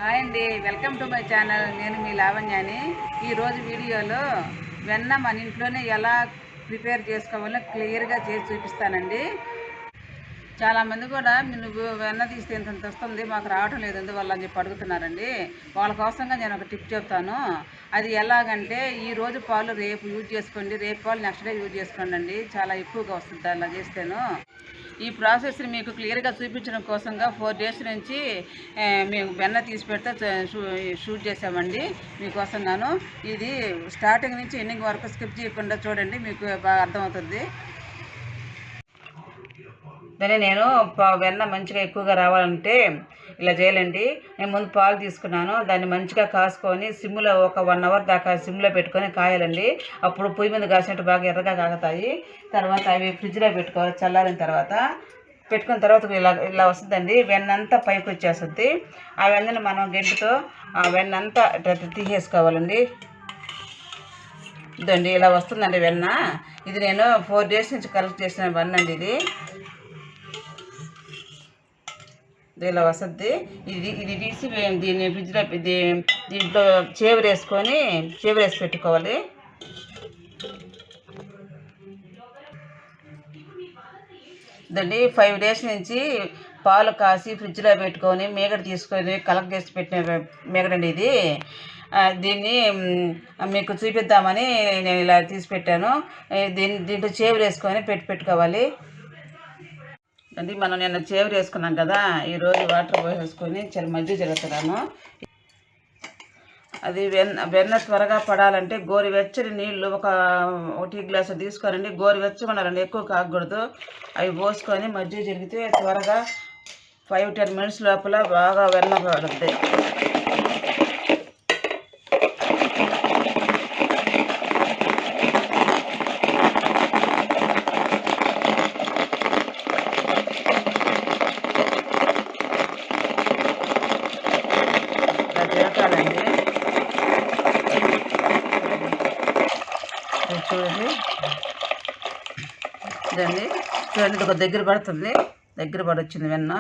Hi అండి, welcome to my channel. నేను మీ లావణ్యాని. ఈరోజు వీడియోలో వెన్న మన ఇంట్లోనే ఎలా ప్రిపేర్ చేసుకోవాలో క్లియర్గా చేసి చూపిస్తానండి. చాలామంది కూడా నువ్వు వెన్న తీస్తే ఇంత వస్తుంది, మాకు రావడం లేదు అందువల్ల అని చెప్పి అడుగుతున్నారండి. వాళ్ళ కోసంగా నేను ఒక టిప్ చెప్తాను. అది ఎలాగంటే, ఈరోజు పాలు రేపు యూజ్ చేసుకోండి, రేపు పాలు నెక్స్ట్ డే యూజ్ చేసుకోండి అండి. చాలా ఎక్కువగా వస్తుంది అలా చేస్తేను. ఈ ప్రాసెస్ని మీకు క్లియర్గా చూపించడం కోసంగా 4 days నుంచి మేము వెన్న తీసి పెడితే షూట్ చేసామండి మీకోసంగాను. ఇది స్టార్టింగ్ నుంచి ఎండింగ్ వరకు స్కిప్ చేయకుండా చూడండి, మీకు బాగా అర్థమవుతుంది. దాన్ని నేను వెన్న మంచిగా ఎక్కువగా రావాలంటే ఇలా చేయాలండి. నేను ముందు పాలు తీసుకున్నాను, దాన్ని మంచిగా కాసుకొని సిమ్లో ఒక 1 hour దాకా సిమ్లో పెట్టుకొని కాయాలండి. అప్పుడు పొయ్యి మీద కాసినట్టు బాగా ఎర్రగా కాగుతాయి. తర్వాత అవి ఫ్రిడ్జ్లో పెట్టుకోవాలి. చల్లారిన తర్వాత పెట్టుకున్న తర్వాత ఇలా ఇలా వస్తుందండి. వెన్నంతా పైకి వచ్చేస్తుంది. ఆ వెన్నను మనం గెంటుతో ఆ వెన్నంతా తీసేసుకోవాలండి. ఇదండి ఇలా వస్తుందండి వెన్న. ఇది నేను 4 days నుంచి కలెక్ట్ చేసిన వెన్న అండి. ఇది ఇలా వస్తుంది. ఇది తీసి దీన్ని ఫ్రిడ్జ్లో దీంట్లో చేవరేసి పెట్టుకోవాలి. ఇదండి 5 days నుంచి పాలు కాసి ఫ్రిడ్జ్లో పెట్టుకొని మేగడ తీసుకొని కలెక్ట్ చేసి పెట్టిన మేగడండి ఇది. దీన్ని మీకు చూపిద్దామని నేను ఇలా తీసి పెట్టాను. దీంట్లో చేవరేసుకొని పెట్టుకోవాలి అండి. మనం నిన్న చేవరు వేసుకున్నాం కదా, ఈరోజు వాటర్ పోసేసుకొని మజ్జిగ జరుగుతున్నాను. అది వెన్న త్వరగా పడాలంటే గోరువెచ్చని నీళ్ళు ఒక గ్లాసు తీసుకోనండి. గోరువెచ్చగా ఉండాలండి, ఎక్కువ కాకూడదు. అవి పోసుకొని మజ్జిగ జరిగితే త్వరగా 5-10 minutes లోపల బాగా వెన్న పడుతుంది. చూడండి, ఇదండి చూడండి, ఇది ఒక దగ్గర పడుతుంది. దగ్గర పడొచ్చింది వెన్న.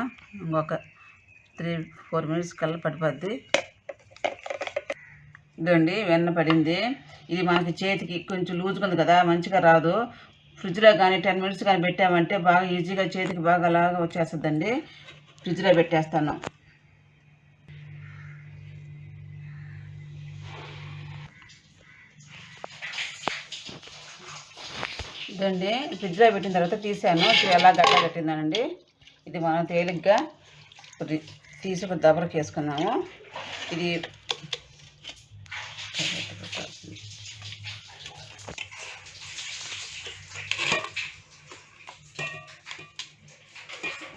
ఇంకొక 3-4 minutes కల్లా పడిపోద్ది. ఇదండి వెన్న పడింది. ఇది మనకి చేతికి కొంచెం లూజ్గా ఉంది కదా, మంచిగా రాదు. ఫ్రిడ్జ్లో కానీ 10 minutes కానీ పెట్టామంటే బాగా ఈజీగా చేతికి బాగా అలాగా వచ్చేస్తుందండి. ఫ్రిడ్జ్లో పెట్టేస్తాను. ఇదండి ఫ్రిడ్జ్లో పెట్టిన తర్వాత తీసాను. ఎలా గడ్డ కట్టిందానండి. ఇది మనం తేలిగ్గా తీసుకు దబరకు వేసుకున్నాము. ఇది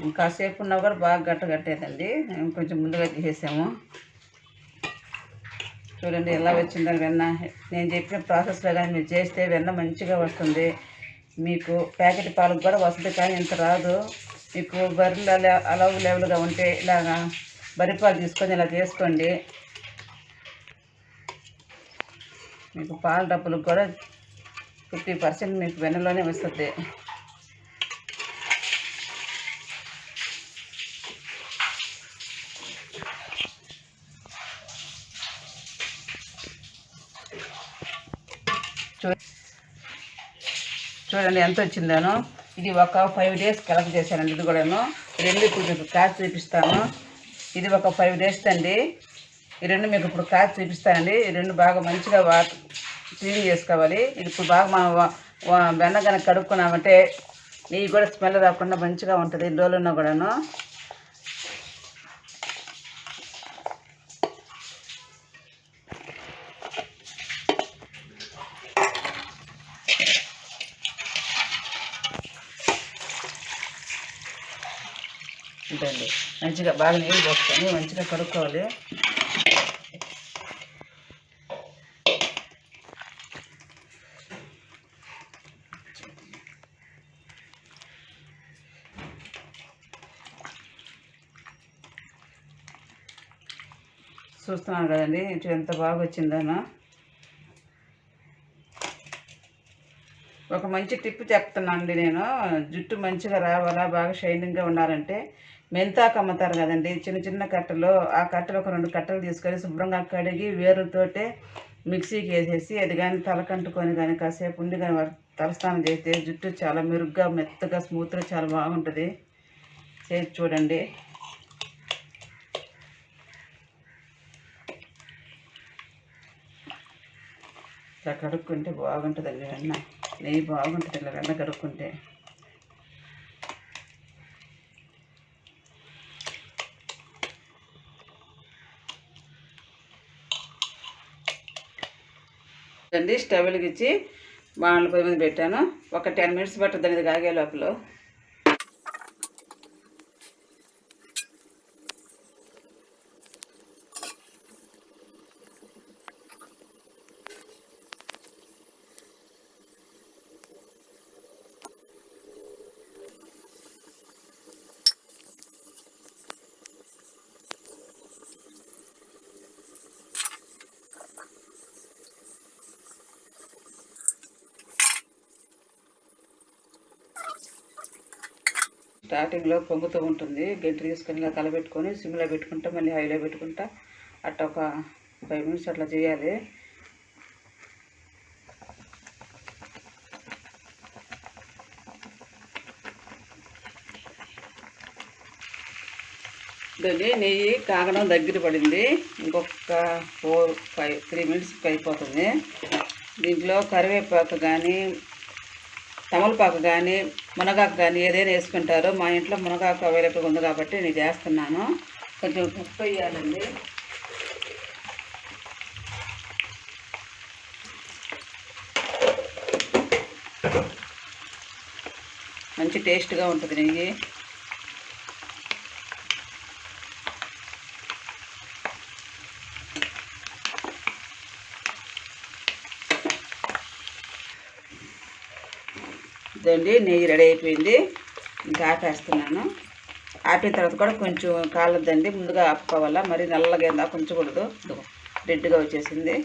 ఇంకాసేపు ఉన్నా కూడా బాగా గట్ట కట్టేదండి. కొంచెం ముందుగా తీసేసాము. చూడండి ఎలా వచ్చిందని వెన్న. నేను చెప్పిన ప్రాసెస్లో కానీ మీరు చేస్తే వెన్న మంచిగా వస్తుంది. మీకు ప్యాకెట్ పాలకు కూడా వస్తుంది, కానీ ఇంత రాదు. మీకు బర్రెలు అలవ్ లెవెల్గా ఉంటే ఇలాగా బర్రె పాలు తీసుకొని ఇలా చేసుకోండి. మీకు పాల డబ్బులకు కూడా 50% మీకు వెన్నలోనే వస్తుంది. చూడండి ఎంత వచ్చిందాను. ఇది ఒక 5 days కలెక్ట్ చేశానండి. ఇది కూడాను రెండు ఇప్పుడు మీకు కాచి చూపిస్తాను. ఇది ఒక 5 days అండి. ఈ రెండు మీకు ఇప్పుడు కాచి చూపిస్తానండి. ఈ రెండు బాగా మంచిగా క్లీన్ చేసుకోవాలి. ఇది ఇప్పుడు బాగా మనం వెన్న కనుక కడుక్కున్నామంటే నెయ్యి కూడా స్మెల్ రాకుండా మంచిగా ఉంటుంది. 2 రోజులు ఉన్నా కూడాను. ఇదండి మంచిగా బాగా నీళ్ళు పోసుకొని మంచిగా కడుక్కోవాలి. చూస్తున్నాను కదండి ఎంత బాగా వచ్చిందనో. ఒక మంచి టిప్ చెప్తున్నానండి నేను. జుట్టు మంచిగా రావాలా, బాగా షైనింగ్గా ఉండాలంటే మెంతాకు అమ్ముతారు కదండి, చిన్న చిన్న కట్టలు. ఆ కట్టలు ఒక 2 కట్టలు తీసుకొని శుభ్రంగా కడిగి వేరుతోటే మిక్సీకి వేసేసి అది కానీ తలకంటుకొని కానీ కాసేపు ఉండి కానీ తలస్నానం చేస్తే జుట్టు చాలా మెరుగ్గా మెత్తగా స్మూత్గా చాలా బాగుంటుంది. చేసి చూడండి. ఇలా కడుక్కుంటే బాగుంటుందండి వెన్న. నెయ్యి బాగుంటుంది ఇలా వెన్న కడుక్కుంటే. అండి స్టవ్ వెలిగించి బాణల పొయ్యి మీద పెట్టాను. ఒక 10 మినిట్స్ పట్టుద్ది అనేది కాగే లోపల. స్టార్టింగ్లో పొంగుతూ ఉంటుంది. గంట తీసుకొని ఇలా కలబెట్టుకొని సిమ్లో పెట్టుకుంటా మళ్ళీ హైలో పెట్టుకుంటా అట్లా ఒక 5 మినిట్స్ అట్లా చేయాలి. దాన్ని నెయ్యి కాగడం దగ్గర పడింది. ఇంకొక 3 మినిట్స్కి అయిపోతుంది. దీంట్లో కరివేపాకు కానీ తమలపాకు కానీ మునగాకు కానీ ఏదైనా వేసుకుంటారో. మా ఇంట్లో మునగాకు అవైలబుల్గా ఉంది కాబట్టి నేను చేస్తున్నాను. కొంచెం ఉప్పు వేయాలండి. మంచి టేస్ట్గా ఉంటుంది నెయ్యి. ఇదండి నెయ్యి రెడీ అయిపోయింది. ఇంకా ఆపేస్తున్నాను. ఆపిన తర్వాత కూడా కొంచెం కాలద్దండి, ముందుగా ఆపుకోవాలా. మరి నల్లగా ఏందా కొంచకూడదు. రెడ్గా వచ్చేసింది.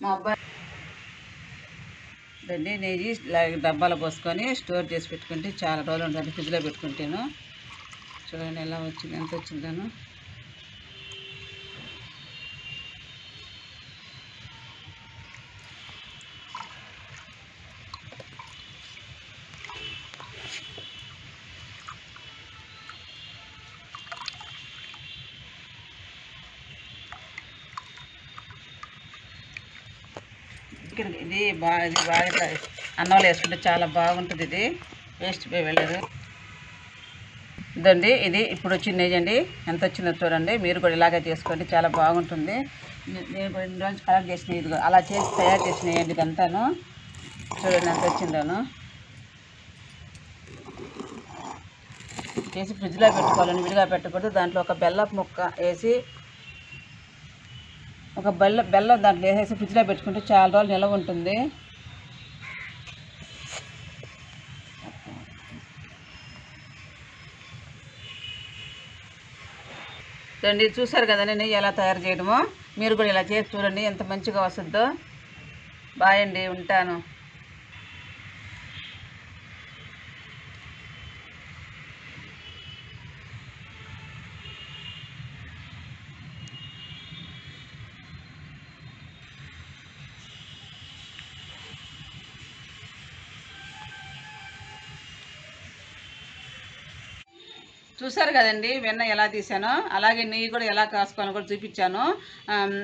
మా అబ్బాయి దాన్ని నెయ్యి డబ్బాలో పోసుకొని స్టోర్ చేసి పెట్టుకుంటే చాలా రోజులు ఉంటుంది. ఫ్రిడ్జ్లో పెట్టుకుంటాను. చూడండి ఎలా వచ్చింది, ఎంత వచ్చిందాను. ఇది బాగా అన్నంలో వేసుకుంటే చాలా బాగుంటుంది. ఇది వేస్ట్ పోయి వెళ్ళదు. ఇదండి ఇది ఇప్పుడు వచ్చిన నెయ్యి అండి. ఎంత వచ్చిందో చూడండి. మీరు కూడా ఇలాగే చేసుకోండి, చాలా బాగుంటుంది. నేను కూడా 2 రోజులు కలెక్ట్ చేసిన ఇది అలా చేసి తయారు చేసిన నెయ్యి ఇదంతాను. చూడండి ఎంత వచ్చిందాను. చేసి ఫ్రిడ్జ్లో పెట్టుకోవాలని విడిగా పెట్టకూడదు. దాంట్లో ఒక బెల్లపు ముక్క వేసి ఒక బెల్లం దాంట్లో వేసేసి ఫ్రిడ్జ్లో పెట్టుకుంటే చాలా రోజులు నిల్వ ఉంటుంది. చూడండి, చూసారు కదండి నెయ్యి ఎలా తయారు చేయడమో. మీరు కూడా ఇలా చేసి చూడండి ఎంత మంచిగా వస్తుందో. బాయ్ అండి, ఉంటాను. చూసారు కదండి వెన్న ఎలా తీసానో, అలాగే నెయ్యి కూడా ఎలా కాసుకోవాలో కూడా చూపించాను.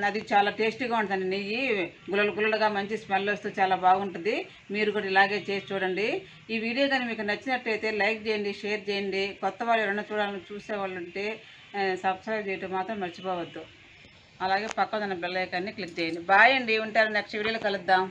అది చాలా టేస్టీగా ఉంటుందండి. నెయ్యి గుల్లలుగా మంచి స్మెల్ వస్తూ చాలా బాగుంటుంది. మీరు కూడా ఇలాగే చేసి చూడండి. ఈ వీడియో కానీ మీకు నచ్చినట్లయితే లైక్ చేయండి, షేర్ చేయండి. కొత్త వాళ్ళు ఎవరైనా చూసేవాళ్ళు ఉంటే సబ్స్క్రైబ్ చేయడం మాత్రం మర్చిపోవద్దు. అలాగే పక్కన బెల్ ఐకాన్ని క్లిక్ చేయండి. బాయ్ అండి, ఉంటారు. నెక్స్ట్ వీడియోలో కలుద్దాం.